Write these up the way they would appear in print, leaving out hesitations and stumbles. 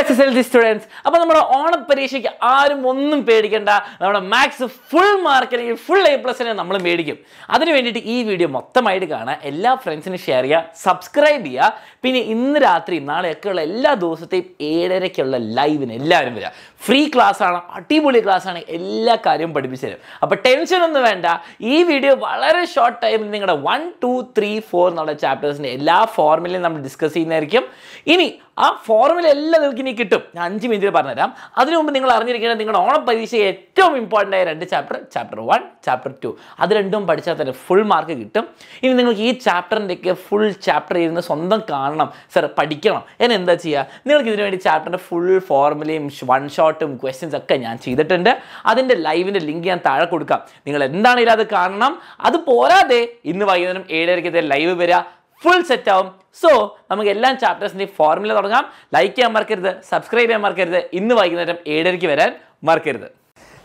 SSLC students, അപ്പോൾ നമ്മുടെ ഓണ പരീക്ഷയ്ക്ക് ആരും ഒന്നും പേടിക്കണ്ട. നമ്മുടെ മാത്സ് ഫുൾ മാർക്ക് അല്ലെങ്കിൽ ഫുൾ A+ നമ്മൾ മേടിക്കും. അതിനു വേണ്ടിയിട്ട് ഈ വീഡിയോ മൊത്തമായിട്ട് കാണുക, എല്ലാ ഫ്രണ്ട്സിനും ഷെയർ ചെയ്യുക, സബ്സ്ക്രൈബ് ചെയ്യുക. പിന്നെ ഇന്ന് രാത്രി നാളെയൊക്കെയുള്ള എല്ലാ ദിവസത്തെയും 7:30-ക്കുള്ള ലൈവിന് എല്ലാവരും വരിക. ഫ്രീ ക്ലാസ് ആണ്, അടിപൊളി ക്ലാസ് ആണ്, എല്ലാ കാര്യവും പഠിപ്പിച്ചു തരും. അപ്പോൾ ടെൻഷൻ ഒന്നും വേണ്ട. ഈ വീഡിയോ വളരെ ഷോർട്ട് ടൈമിൽ നിങ്ങളുടെ 1, 2, 3, 4 എന്നുള്ള ചാപ്റ്റേഴ്സിൻ്റെ എല്ലാ ഫോർമുലയും നമ്മൾ ഡിസ്കസ് ചെയ്യുന്നതായിരിക്കും. ഇനി ആ ഫോർമുല എല്ലാം നിങ്ങൾക്ക് ഇനി കിട്ടും. ഞാൻ 5 മിനിറ്റിൽ പറഞ്ഞുതരാം. അതിനു മുമ്പ് നിങ്ങൾ അറിഞ്ഞിരിക്കേണ്ടത് നിങ്ങളുടെ ഓണ പരീക്ഷ ഏറ്റവും ഇമ്പോർട്ടൻ്റ് ആയ 2 ചാപ്റ്റർ 1, ചാപ്റ്റർ 2, അത് രണ്ടും പഠിച്ചാൽ തന്നെ ഫുൾ മാർക്ക് കിട്ടും. ഇനി നിങ്ങൾക്ക് ഈ ചാപ്റ്ററിൻ്റെയൊക്കെ ഫുൾ ചാപ്റ്റർ ഇരുന്ന് സ്വന്തം കാണണം, സർ പഠിക്കണം എന്ന് എന്താ ചെയ്യുക? നിങ്ങൾക്ക് ഇതിനു വേണ്ടി ചാപ്റ്ററിൻ്റെ ഫുൾ ഫോർമുലയും 1 ഷോട്ടും ക്വസ്റ്റ്യൻസ് ഒക്കെ ഞാൻ ചെയ്തിട്ടുണ്ട്. അതിൻ്റെ ലൈവിൻ്റെ ലിങ്ക് ഞാൻ താഴെ കൊടുക്കാം. നിങ്ങൾ എന്താണെങ്കിലും അത് കാണണം. അത് പോരാതെ ഇന്ന് വൈകുന്നേരം 7:30 ലൈവ് വരിക, ഫുൾ സെറ്റ് ആവും. സോ നമുക്ക് എല്ലാ ചാപ്റ്റേഴ്സിൻ്റെയും ഫോർമുല തുടങ്ങാം. ലൈക്ക് ചെയ്യാൻ മറക്കരുത്, സബ്സ്ക്രൈബ് ചെയ്യാൻ മറക്കരുത്. ഇന്ന് വൈകുന്നേരം 7:30 വരാൻ മറക്കരുത്.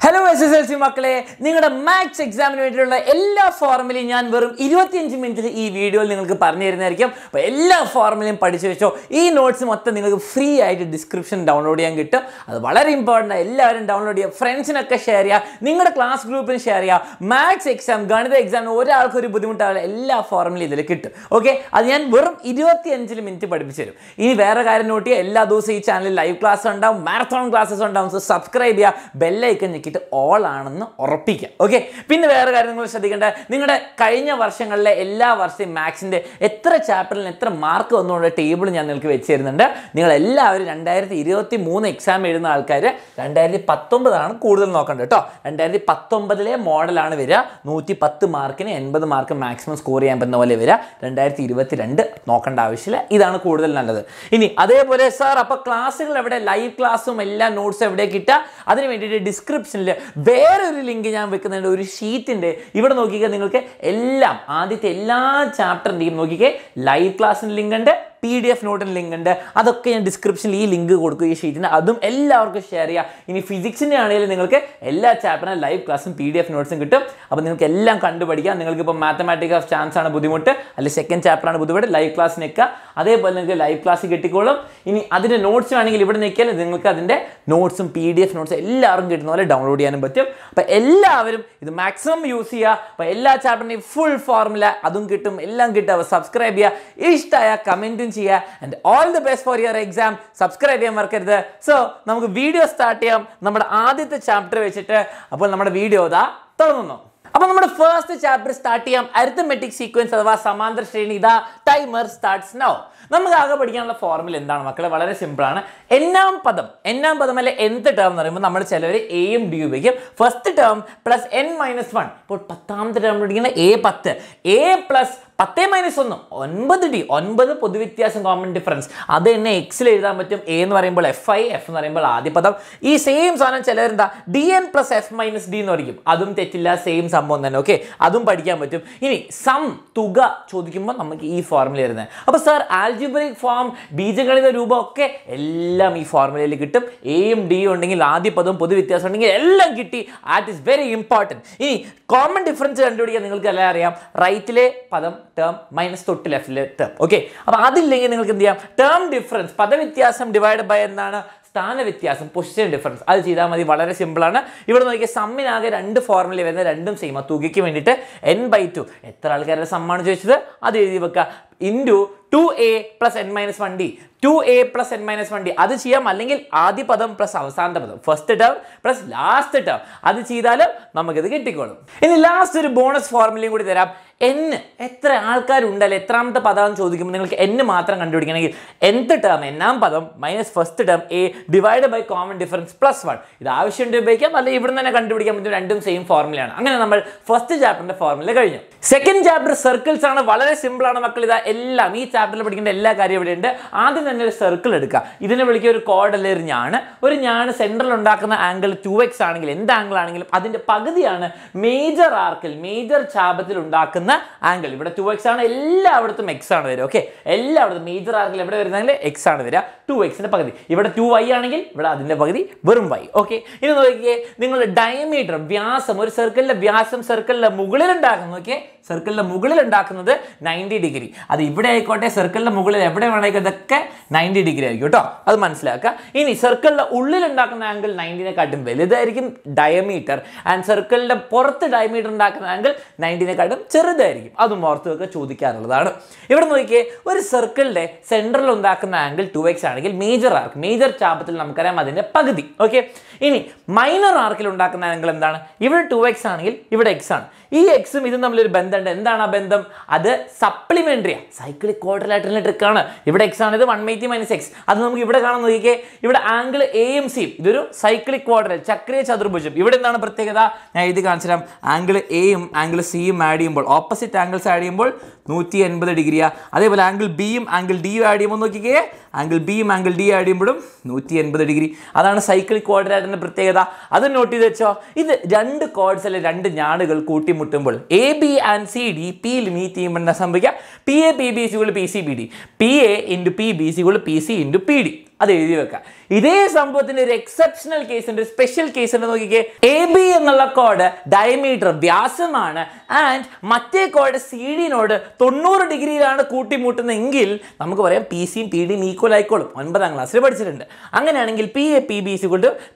ഹലോ SSLC മക്കളെ, നിങ്ങളുടെ മാത്സ് എക്സാമിന് വേണ്ടിയിട്ടുള്ള എല്ലാ ഫോർമുലയും ഞാൻ വെറും 25 മിനിറ്റിൽ ഈ വീഡിയോയിൽ നിങ്ങൾക്ക് പറഞ്ഞു തരുന്നതായിരിക്കും. അപ്പോൾ എല്ലാ ഫോർമുലയും പഠിച്ചു വെച്ചോ. ഈ നോട്ട്സ് മൊത്തം നിങ്ങൾക്ക് ഫ്രീ ആയിട്ട് ഡിസ്ക്രിപ്ഷൻ ഡൗൺലോഡ് ചെയ്യാൻ കിട്ടും. അത് വളരെ ഇമ്പോർട്ടൻ്റ്. എല്ലാവരും ഡൗൺലോഡ് ചെയ്യുക, ഫ്രണ്ട്സിനൊക്കെ ഷെയർ ചെയ്യുക, നിങ്ങളുടെ ക്ലാസ് ഗ്രൂപ്പിന് ഷെയർ ചെയ്യുക. മാത്സ് എക്സാം, ഗണിത എക്സാമിന് ഒരാൾക്കൊരു ബുദ്ധിമുട്ടാവില്ല, എല്ലാ ഫോർമുലയും ഇതിൽ കിട്ടും. ഓക്കെ, അത് ഞാൻ വെറും 25 മിനിറ്റ് പഠിപ്പിച്ചു തരും. ഇനി വേറെ കാര്യം നോട്ട് ചെയ്യുക, എല്ലാ ദിവസവും ഈ ചാനലിൽ ലൈവ് ക്ലാസ് ഉണ്ടാവും, മാരത്തോൺ ക്ലാസ്സസ് ഉണ്ടാവും. സോ സബ്സ്ക്രൈബ് ചെയ്യുക, ബെല്ലൈക്കൺ ഞെക്കി ഓൾ ആണെന്ന് ഉറപ്പിക്കുക. ഓക്കെ, പിന്നെ വേറെ കാര്യം നിങ്ങൾ ശ്രദ്ധിക്കേണ്ടത്, നിങ്ങളുടെ കഴിഞ്ഞ വർഷങ്ങളിലെ എല്ലാ വർഷത്തെയും മാത്സിൻ്റെ എത്ര ചാപ്റ്ററിൽ എത്ര മാർക്ക് വന്നുകൊണ്ട് ടേബിൾ ഞാൻ നിങ്ങൾക്ക് വെച്ച് തരുന്നുണ്ട്. നിങ്ങൾ എല്ലാവരും 2023 എക്സാം എഴുതുന്ന ആൾക്കാർ 2019 കൂടുതൽ നോക്കേണ്ടത് കേട്ടോ. 2019 മോഡലാണ് വരിക. 110 മാർക്കിന് 80 മാർക്ക് മാക്സിമം സ്കോർ ചെയ്യാൻ പറ്റുന്ന പോലെ വരിക. 2022 നോക്കേണ്ട ആവശ്യമില്ല, ഇതാണ് കൂടുതൽ നല്ലത്. ഇനി അതേപോലെ സാർ അപ്പോൾ ക്ലാസ്സുകൾ എവിടെ, ലൈവ് ക്ലാസ്സും എല്ലാ നോട്ട്സും എവിടെ കിട്ടുക? അതിന് വേണ്ടിയിട്ട് ഡിസ്ക്രിപ്ഷനിൽ വേറൊരു ലിങ്ക് ഞാൻ വെക്കുന്നുണ്ട്, ഒരു ഷീറ്റിൻ്റെ. ഇവിടെ നോക്കിക്കുക, നിങ്ങൾക്ക് എല്ലാം ആദ്യത്തെ എല്ലാ ചാപ്റ്ററിൻ്റെയും നോക്കിക്കേ ലൈവ് ക്ലാസ്സിൻ്റെ ലിങ്ക് ഉണ്ട്, PDF നോട്ടിന് ലിങ്ക് ഉണ്ട്. അതൊക്കെ ഞാൻ ഡിസ്ക്രിപ്ഷനിൽ ഈ ലിങ്ക് കൊടുക്കും, ഈ ഷീറ്റിന്. അതും എല്ലാവർക്കും ഷെയർ ചെയ്യുക. ഇനി ഫിസിക്സിൻ്റെ ആണെങ്കിലും നിങ്ങൾക്ക് എല്ലാ ചാപ്റ്ററിനും ലൈവ് ക്ലാസ്സും PDF നോട്ട്സും കിട്ടും. അപ്പോൾ നിങ്ങൾക്ക് എല്ലാം കണ്ടുപഠിക്കാം. നിങ്ങൾക്കിപ്പോൾ മാത്തമാറ്റിക്സ് ഓഫ് ചാൻസ് ആണ് ബുദ്ധിമുട്ട്, അല്ലെങ്കിൽ സെക്കൻഡ് ചാപ്റ്ററാണ് ബുദ്ധിമുട്ട്, ലൈവ് ക്ലാസ് നിൽക്കുക. അതേപോലെ നിങ്ങൾക്ക് ലൈവ് ക്ലാസ് കിട്ടിക്കോളും. ഇനി അതിൻ്റെ നോട്ട്സ് വേണമെങ്കിൽ ഇവിടെ നിൽക്കിയാൽ നിങ്ങൾക്ക് അതിൻ്റെ നോട്ട്സും PDF നോട്ട്സും എല്ലാവർക്കും കിട്ടുന്ന പോലെ ഡൗൺലോഡ് ചെയ്യാനും പറ്റും. അപ്പോൾ എല്ലാവരും ഇത് മാക്സിമം യൂസ് ചെയ്യുക. അപ്പോൾ എല്ലാ ചാപ്റ്ററിൻ്റെയും ഫുൾ ഫോർമുല അതും കിട്ടും, എല്ലാം കിട്ടും. അപ്പോൾ സബ്സ്ക്രൈബ് ചെയ്യുക, ഇഷ്ടമായ കമൻറ്റും ചെയ്യുക. And all the best for your exam. Subscribe ചെയ്യാൻ മറക്കരുത്. സോ നമുക്ക് വീഡിയോ സ്റ്റാർട്ട് ചെയ്യാം നമ്മുടെ ആദ്യത്തെ ചാപ്റ്റർ വെച്ചിട്ട്. അപ്പോൾ നമ്മുടെ വീഡിയോ ഇതാ തുടങ്ങുന്നു. അപ്പോൾ നമ്മുടെ ഫസ്റ്റ് ചാപ്റ്റർ സ്റ്റാർട്ട് ചെയ്യാം. അരിത്തമെറ്റിക് സീക്വൻസ് അഥവാ സമാന്തര ശ്രേണി. ഇതാ ടൈമർ സ്റ്റാർട്ട്സ് നൗ. നമുക്ക് ആകെ പഠിക്കാനുള്ള ഫോർമുല എന്താണ് മക്കളെ? വളരെ സിമ്പിളാണ്. n-ാം പദം അല്ലെ nth ടേം എന്ന് പറയുമ്പോൾ നമ്മൾ ചിലവർ എയും ഡി ഉപയോഗിക്കും. First term plus n-1. ഇപ്പോൾ 10ാമത്തെ ടേം പഠിക്കുന്ന A10, A പ്ലസ് 10 - 1 9D. 9 പൊതുവ്യത്യാസം, കോമൺ ഡിഫറൻസ്. അത് തന്നെ എക്സിൽ എഴുതാൻ പറ്റും. A എന്ന് പറയുമ്പോൾ FI, F എന്ന് പറയുമ്പോൾ ആദ്യ പദം. ഈ സെയിം സാധനം ചിലവരെന്താ DN പ്ലസ് F - D എന്ന് പറയും. അതും തെറ്റില്ല, സെയിം സംഭവം തന്നെ. ഓക്കെ, അതും പഠിക്കാൻ പറ്റും. ഇനി സം, തുക ചോദിക്കുമ്പോൾ നമുക്ക് ഈ ഫോർമുല വരുന്നത്. അപ്പോൾ സാർ ആൽജിബ്രിക് ഫോം, ബീജഗണിത രൂപം ഒക്കെ എല്ലാം ഈ ഫോർമുലയിൽ കിട്ടും. എയും ഡിയും ഉണ്ടെങ്കിൽ, ആദ്യ പദവും പൊതുവ്യത്യാസം ഉണ്ടെങ്കിൽ എല്ലാം കിട്ടി. That is very important. ഇനി കോമൺ ഡിഫറൻസ് കണ്ടുപിടിക്കാൻ നിങ്ങൾക്ക് എല്ലാം അറിയാം. റൈറ്റിലെ പദം ടേം മൈനസ് തൊട്ട് ലെഫ്റ്റിലെ ടേം. ഓക്കെ, അപ്പോൾ അതില്ലെങ്കിൽ നിങ്ങൾക്ക് എന്ത് ചെയ്യാം? ടേം ഡിഫറൻസ്, പദവ്യത്യാസം ഡിവൈഡ് ബൈ എന്താണ്? സ്ഥാനവ്യത്യാസം, പൊസിഷൻ ഡിഫറൻസ്. അത് ചെയ്താൽ മതി, വളരെ സിമ്പിളാണ്. ഇവിടെ നോക്കിയാൽ സമ്മിനാകെ 2 ഫോർമുല വരുന്നത്, രണ്ടും സെയിം. ആ തുകയ്ക്ക് വേണ്ടിയിട്ട് n/2. എത്ര ആൾക്കാരുടെ സമ്മാണ് ചോദിച്ചത് അത് എഴുതി വെക്കുക. Into 2a plus n-1d. 2a plus n-1d അത് ചെയ്യാം. അല്ലെങ്കിൽ ആദ്യ പദം പ്ലസ് അവസാനത്തെ പദം, first term plus last term, അത് ചെയ്താലും നമുക്കിത് കിട്ടിക്കോളും. ഇനി ലാസ്റ്റ് ഒരു ബോണസ് ഫോർമുലയും കൂടി തരാം. n എത്ര ആൾക്കാരുണ്ടല്ലോ, എത്രാമത്തെ പദം ചോദിക്കുമ്പോൾ നിങ്ങൾക്ക് n മാത്രം കണ്ടുപിടിക്കണമെങ്കിൽ nth ടേം n-ാം പദം minus first term a divide by common difference plus 1. ഇത് ആവശ്യമുണ്ട് ഉപയോഗിക്കാം, അല്ലെങ്കിൽ ഇവിടെ തന്നെ കണ്ടുപിടിക്കാൻ പറ്റും. രണ്ടും സെയിം ഫോർമുലയാണ്. അങ്ങനെ നമ്മൾ ഫസ്റ്റ് ചാപ്റ്ററിന്റെ ഫോർമുല കഴിഞ്ഞു. സെക്കൻഡ് ചാപ്റ്റർ സർക്കിൾസ് ആണ്. വളരെ സിമ്പിൾ ആണ് മക്കൾ. ഇതാ എല്ലാം ഈ ചാപ്റ്ററിൽ പഠിക്കേണ്ട എല്ലാ കാര്യവും ഇവിടെ ഉണ്ട്. ആദ്യം തന്നെ ഒരു സർക്കിൾ എടുക്കുക. ഇതിനെ വിളിക്കുക ഒരു കോഡ് അല്ലെ ഒരു ഞാണ്. ഒരു ഞാണ് സെൻട്രൽ ഉണ്ടാക്കുന്ന ആംഗിൾ 2x ആണെങ്കിൽ, എന്ത് ആംഗിൾ ആണെങ്കിലും അതിന്റെ പകുതിയാണ് മേജർ ആർക്കിൽ, മേജർ ചാപത്തിൽ ഉണ്ടാക്കുന്ന ആംഗിൾ. ഇവിടെ 2x ആണ്, എല്ലായിടത്തും x ആണ് വരിക. ഓക്കെ, എല്ലായിടത്തും മേജർ ആർക്കിൽ എവിടെ വരുന്നെങ്കിൽ x ആണ് വരിക. 2x പകുതി. ഇവിടെ 2y ആണെങ്കിൽ ഇവിടെ അതിൻ്റെ പകുതി വെറും y. ഓക്കെ, ഇനി നോക്കിയേ, നിങ്ങളുടെ ഡയമീറ്റർ വ്യാസം, ഒരു സർക്കിളിൻ്റെ വ്യാസം സർക്കിളിൻ്റെ മുകളിൽ ഉണ്ടാക്കുന്നത്, ഓക്കെ, സർക്കിളിൻ്റെ മുകളിൽ ഉണ്ടാക്കുന്നത് 90 ഡിഗ്രി. അത് ഇവിടെ ആയിക്കോട്ടെ, സർക്കിളിൻ്റെ മുകളിൽ എവിടെ വേണമെങ്കിൽ ഇതൊക്കെ 90 ഡിഗ്രി ആയിരിക്കും കേട്ടോ, അത് മനസ്സിലാക്കുക. ഇനി സർക്കിളിൻ്റെ ഉള്ളിൽ ഉണ്ടാക്കുന്ന ആംഗിൾ 90നെക്കാട്ടും വലുതായിരിക്കും ഡയമീറ്റർ, ആൻഡ് സർക്കിളിൻ്റെ പുറത്ത് ഡയമീറ്റർ ഉണ്ടാക്കുന്ന ആംഗിൾ 90നെക്കാട്ടും ചെറുതായിരിക്കും. അതും ഓർത്തൊക്കെ ചോദിക്കാറുള്ളതാണ്. ഇവിടെ നോക്കിയേ, ഒരു സർക്കിളിൻ്റെ സെൻട്രൽ ഉണ്ടാക്കുന്ന ആംഗിൾ 2x ആണെങ്കിൽ മേജർ ആർക്ക്, മേജർ ചാപത്തിൽ നമുക്കറിയാം അതിൻ്റെ പകുതി. ഓക്കെ, ഇനി മൈനർ ആർക്കിൽ ഉണ്ടാക്കുന്ന ആംഗിൾ എന്താണ്? ഇവിടെ 2x ആണെങ്കിൽ ഇവിടെ x ആണ്. ഈ എക്സും ഇതും തമ്മിലൊരു ബന്ധമുണ്ട്. എന്താണ് ആ ബന്ധം? അത് സപ്ലിമെന്ററിയാണ്, സൈക്ലിക് ക്വാഡ്രിലാറ്ററൽ ട്രിക്കാണ്. ഇവിടെ x ആണ്, ഇത് 1/t - x. അത് നമുക്ക് ഇവിടെ കാണാൻ നോക്കിക്കേ, ഇവിടെ ആംഗിൾ എയും സിയും, ഇതൊരു സൈക്ലിക് ക്വാഡ്രിൽ, ചക്രീയ ചതുർഭുജം. ഇവിടെ എന്താണ് പ്രത്യേകത? ഞാൻ എഴുതി കാണിച്ചു തരാം. ആംഗിൾ എയും ആംഗിൾ സിയും ആഡ് ചെയ്യുമ്പോൾ, ഓപ്പോസിറ്റ് ആംഗിൾസ് ആഡ് ചെയ്യുമ്പോൾ 180 ഡിഗ്രിയാ. അതേപോലെ ആംഗിൾ ബിയും ആംഗിൾ ഡിയും ആഡ് ചെയ്യുമ്പോൾ നോക്കിക്കേ, ആംഗിൾ ബിയും ആംഗിൾ ഡി ആഡ് ചെയ്യുമ്പോഴും 180 ഡിഗ്രി. അതാണ് സൈക്ലിക് ക്വാഡ്രിലാറ്ററിന്റെ പ്രത്യേകത. അത് നോട്ട് ചെയ്ത് വെച്ചോ. ഇത് രണ്ട് കോർഡ്സ് അല്ലെ, രണ്ട് ഞാടുകൾ കൂട്ടിമുട്ടുമ്പോൾ A B and C D പിയിൽ മീറ്റ് ചെയ്യുമ്പോൾ എന്താ സംഭവിക്കുക? P A P B C P C B D, P A into P B C P C into P D. അത് എഴുതി വെക്കാം. ഇതേ സംഭവത്തിന്റെ ഒരു എക്സെപ്ഷണൽ കേസ് ഉണ്ട്, സ്പെഷ്യൽ കേസ് ഉണ്ട്. നോക്കിക്കേ, എ ബി എന്നുള്ള കോഡ് ഡയമീറ്റർ വ്യാസമാണ്, ആൻഡ് മറ്റേ കോഡ് സി ഡിനോട് 90 ഡിഗ്രിയിലാണ് കൂട്ടിമുട്ടുന്നതെങ്കിൽ നമുക്ക് പറയാം പി സിയും പി ഡിയും ഈക്വൽ ആയിക്കോളും. 9ാം ക്ലാസ്സിൽ പഠിച്ചിട്ടുണ്ട്. അങ്ങനെയാണെങ്കിൽ P A P B C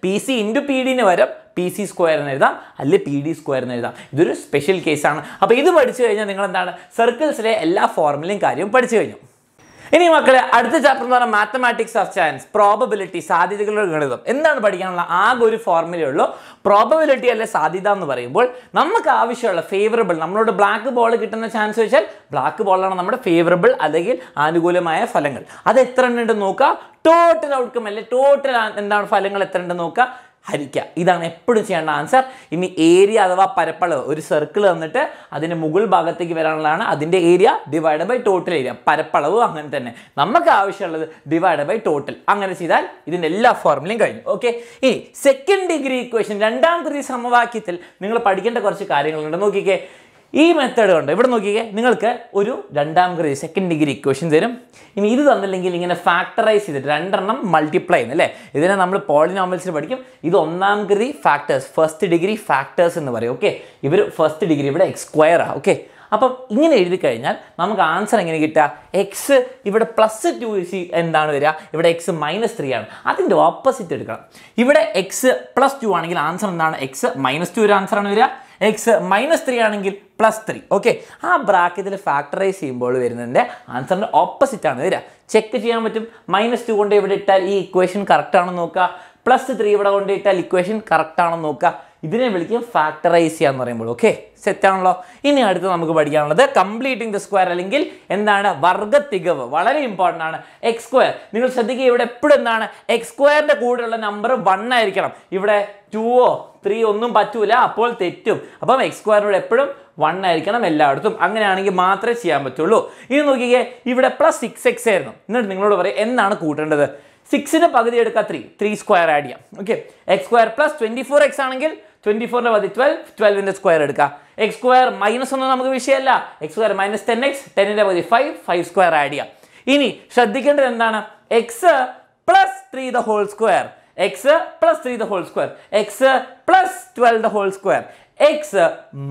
P C into P ഡിന് വരും പി സി സ്ക്വയർ എന്ന് എഴുതാം, അല്ലെങ്കിൽ പി ഡി സ്ക്വയർ എന്ന് എഴുതാം. ഇതൊരു സ്പെഷ്യൽ കേസാണ്. അപ്പോൾ ഇത് പഠിച്ചു കഴിഞ്ഞാൽ നിങ്ങൾ എന്താണ്, സർക്കിൾസിലെ എല്ലാ ഫോർമുലയും കാര്യവും പഠിച്ചു കഴിഞ്ഞു. ഇനി മക്കളെ, അടുത്ത ചാപ്റ്റർ എന്ന് പറഞ്ഞാൽ മാത്തമാറ്റിക്സ് ഓഫ് ചാൻസ്, പ്രോബബിലിറ്റി, സാധ്യതകളുടെ ഗണിതം. എന്താണ് പഠിക്കാനുള്ള? ആകെ ഒരു ഫോർമുലയുള്ളൂ. പ്രോബബിലിറ്റി അല്ലെ സാധ്യത എന്ന് പറയുമ്പോൾ നമുക്ക് ആവശ്യമുള്ള ഫേവറബിൾ, നമ്മളോട് ബ്ലാക്ക് ബോൾ കിട്ടുന്ന ചാൻസ് വെച്ചാൽ ബ്ലാക്ക് ബോളാണ് നമ്മുടെ ഫേവറബിൾ അല്ലെങ്കിൽ ആനുകൂലമായ ഫലങ്ങൾ. അത് എത്ര ഉണ്ടെന്ന് നോക്കുക. ടോട്ടൽ ഔട്ട്കം അല്ലെ, ടോട്ടൽ എന്താണ് ഫലങ്ങൾ എത്ര ഉണ്ടെന്ന് നോക്കുക, ഹരിക്കുക. ഇതാണ് എപ്പോഴും ചെയ്യേണ്ട ആൻസർ. ഇനി ഏരിയ അഥവാ പരപ്പളവ്, ഒരു സർക്കിൾ തന്നിട്ട് അതിൻ്റെ മുകൾ ഭാഗത്തേക്ക് വരാനുള്ളതാണ് അതിൻ്റെ area divide by total area. പരപ്പളവ് അങ്ങനെ തന്നെ, നമുക്ക് ആവശ്യമുള്ളത് ഡിവൈഡ് ബൈ ടോട്ടൽ. അങ്ങനെ ചെയ്താൽ ഇതിൻ്റെ എല്ലാ ഫോർമുലയും കഴിഞ്ഞു. ഓക്കെ, ഇനി സെക്കൻഡ് ഡിഗ്രി ഇക്വേഷൻ, രണ്ടാം ഡിഗ്രി സമവാക്യത്തിൽ നിങ്ങൾ പഠിക്കേണ്ട കുറച്ച് കാര്യങ്ങളുണ്ട്. നോക്കിക്കേ, ഈ മെത്തേഡ് കൊണ്ട് ഇവിടെ നോക്കിക്കേ, നിങ്ങൾക്ക് ഒരു രണ്ടാം ഡിഗ്രി സെക്കൻഡ് ഡിഗ്രി ഇക്വേഷൻ തരും. ഇനി ഇത് തന്നില്ലെങ്കിൽ ഇങ്ങനെ ഫാക്ടറൈസ് ചെയ്തിട്ട് രണ്ടെണ്ണം മൾട്ടിപ്ലൈ ചെയ്യുന്നു അല്ലേ, ഇതിനെ നമ്മൾ പോളിനോമിയൽസിൽ പഠിക്കും. ഇത് ഒന്നാം degree factors, first degree factors എന്ന് പറയും. ഓക്കെ, ഇവർ ഫസ്റ്റ് ഡിഗ്രി, ഇവിടെ എക്സ് സ്ക്വയറാണ്. ഓക്കെ, അപ്പം ഇങ്ങനെ എഴുതി കഴിഞ്ഞാൽ നമുക്ക് ആൻസർ എങ്ങനെ കിട്ടുക? എക്സ് ഇവിടെ +2 എന്താണ് വരിക? ഇവിടെ എക്സ് -3 ആണ്. അതിൻ്റെ ഓപ്പോസിറ്റ് എടുക്കണം. ഇവിടെ എക്സ് +2 ആണെങ്കിൽ ആൻസർ എന്താണ്? എക്സ് -2 ഒരു ആൻസറാണ് വരിക. എക്സ് -3 ആണെങ്കിൽ +3. ഓക്കെ, ആ ബ്രാക്കറ്റിൽ ഫാക്ടറൈസ് ചെയ്യുമ്പോൾ വരുന്നതിൻ്റെ ആൻസറിൻ്റെ ഓപ്പോസിറ്റ് ആണ് വരിക. ചെക്ക് ചെയ്യാൻ പറ്റും. -2 കൊണ്ട് ഇവിടെ ഇട്ടാൽ ഈ ഇക്വേഷൻ കറക്റ്റ് ആണെന്ന് നോക്കുക, +3 ഇവിടെ കൊണ്ട് ഇട്ടാൽ ഇക്വേഷൻ കറക്റ്റ് ആണെന്ന് നോക്കുക. ഇതിനെ വിളിക്കും ഫാക്ടറൈസ് ചെയ്യാന്ന് പറയുമ്പോൾ. ഓക്കെ, സെറ്റാണല്ലോ. ഇനി അടുത്ത് നമുക്ക് പഠിക്കാനുള്ളത് കംപ്ലീറ്റിംഗ് ദ സ്ക്വയർ, അല്ലെങ്കിൽ എന്താണ് വർഗ്ഗത്തികവ്. വളരെ ഇമ്പോർട്ടൻ്റ് ആണ്. എക്സ് സ്ക്വയർ നിങ്ങൾ ശ്രദ്ധിക്കുക, ഇവിടെ എപ്പോഴും എന്താണ്, എക്സ് സ്ക്വയറിൻ്റെ കൂടെയുള്ള നമ്പർ 1 ആയിരിക്കണം. ഇവിടെ 2ഓ 3 ഒന്നും പറ്റൂല, അപ്പോൾ തെറ്റും. അപ്പം എക്സ് സ്ക്വയറിനോട് എപ്പോഴും 1 ആയിരിക്കണം എല്ലായിടത്തും. അങ്ങനെയാണെങ്കിൽ മാത്രമേ ചെയ്യാൻ പറ്റുള്ളൂ. ഇനി നോക്കിക്കേ, ഇവിടെ +6x ആയിരുന്നു. എന്നിട്ട് നിങ്ങളോട് പറയും എന്താണ് കൂട്ടേണ്ടത്? 6ന്റെ പകുതി എടുക്കുക, 3 സ്ക്വയർ ആഡ് ചെയ്യാം. ഓക്കെ, എക്സ് സ്ക്വയർ +24x ആണെങ്കിൽ 24ന്റെ പകുതി 12, 12ന്റെ സ്ക്വയർ എടുക്കുക. എക്സ് സ്ക്വയർ -1 നമുക്ക് വിഷയമല്ല. എക്സ് സ്ക്വയർ -10x, 10ന്റെ പകുതി 5 സ്ക്വയർ ആഡ് ചെയ്യാം. ഇനി ശ്രദ്ധിക്കേണ്ടത് എന്താണ്? X +3 the whole square, x +3 the whole square, x +12 the whole square, x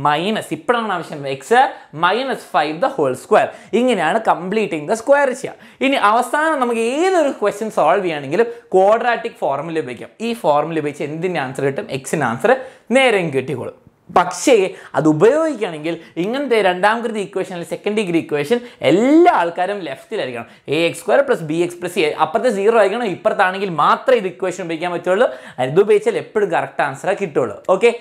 minus, ഇപ്പോഴാണ് ആവശ്യം, എക്സ് -5 ദ ഹോൾ സ്ക്വയർ. ഇങ്ങനെയാണ് കംപ്ലീറ്റിംഗ് ദ സ്ക്വയർ ചെയ്യുക. ഇനി അവസാനം നമുക്ക് ഏതൊരു ക്വസ്റ്റ്യൻ സോൾവ് ചെയ്യുകയാണെങ്കിലും ക്വാഡ്രാറ്റിക് ഫോർമുല ഉപയോഗിക്കാം. ഈ ഫോർമുല ഉപയോഗിച്ച് എന്തിൻ്റെ ആൻസർ കിട്ടും? എക്സിൻ്റെ ആൻസർ നേരെയും കിട്ടിക്കോളും. പക്ഷേ അത് ഉപയോഗിക്കുകയാണെങ്കിൽ ഇങ്ങനത്തെ രണ്ടാം ഡിഗ്രി ഇക്വേഷൻ അല്ലെങ്കിൽ സെക്കൻഡ് ഡിഗ്രി ഇക്വേഷൻ എല്ലാ ആൾക്കാരും ലെഫ്റ്റിലായിരിക്കണം. ax² + bx + c, അപ്പുറത്തെ 0 ആയിരിക്കണം, ഇപ്പുറത്താണെങ്കിൽ മാത്രമേ ഇത് ഇക്വേഷൻ ഉപയോഗിക്കാൻ പറ്റുള്ളൂ. ഇത് ഉപയോഗിച്ചാൽ എപ്പോഴും കറക്റ്റ് ആൻസറേ കിട്ടുള്ളൂ. ഓക്കെ,